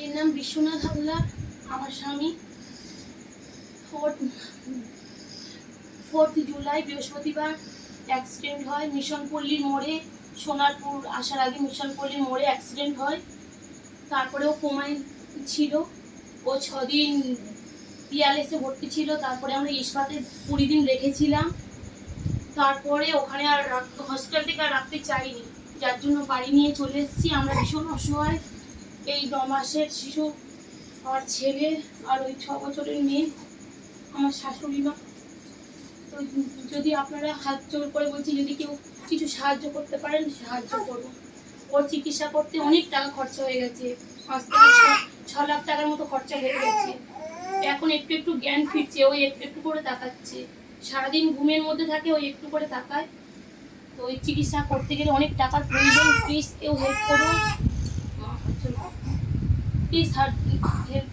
এর নাম বিশ্বনাথ হালদার, আমার স্বামী। 4 জুলাই বৃহস্পতিবার অ্যাক্সিডেন্ট হয় মিশনপল্লীর মোড়ে, সোনারপুর আসার আগে মিশনপল্লীর মোড়ে অ্যাক্সিডেন্ট হয়। তারপরে ও কোমায় ছিল, ও 6 দিন পিয়ালেসে ভর্তি ছিল। তারপরে আমরা ইস্পাতে 20 দিন রেখেছিলাম। তারপরে ওখানে আর হসপিটাল থেকে আর রাখতে চাইনি, যার জন্য বাড়ি নিয়ে চলে এসেছি। আমরা ভীষণ অসহায়। এই 9 মাসের শিশু, আমার ছেলে আর ওই 6 বছরের মেয়ে, আমার শাশুড়ি মা। তো যদি আপনারা হাত জোর করে বলছি, যদি কেউ কিছু সাহায্য করতে পারেন সাহায্য করবো। ওর চিকিৎসা করতে অনেক টাকা খরচা হয়ে গেছে, 5 থেকে 6 লাখ টাকার মতো খরচা হয়ে গেছে। এখন একটু একটু জ্ঞান ফিরছে, ওই একটু একটু করে তাকাচ্ছে। সারাদিন ঘুমের মধ্যে থাকে, ওই একটু করে তাকায়। তো ওই চিকিৎসা করতে গেলে অনেক টাকার প্রয়োজন। প্লিজ কেউ হেল্প করুন, প্লিজ হেল্প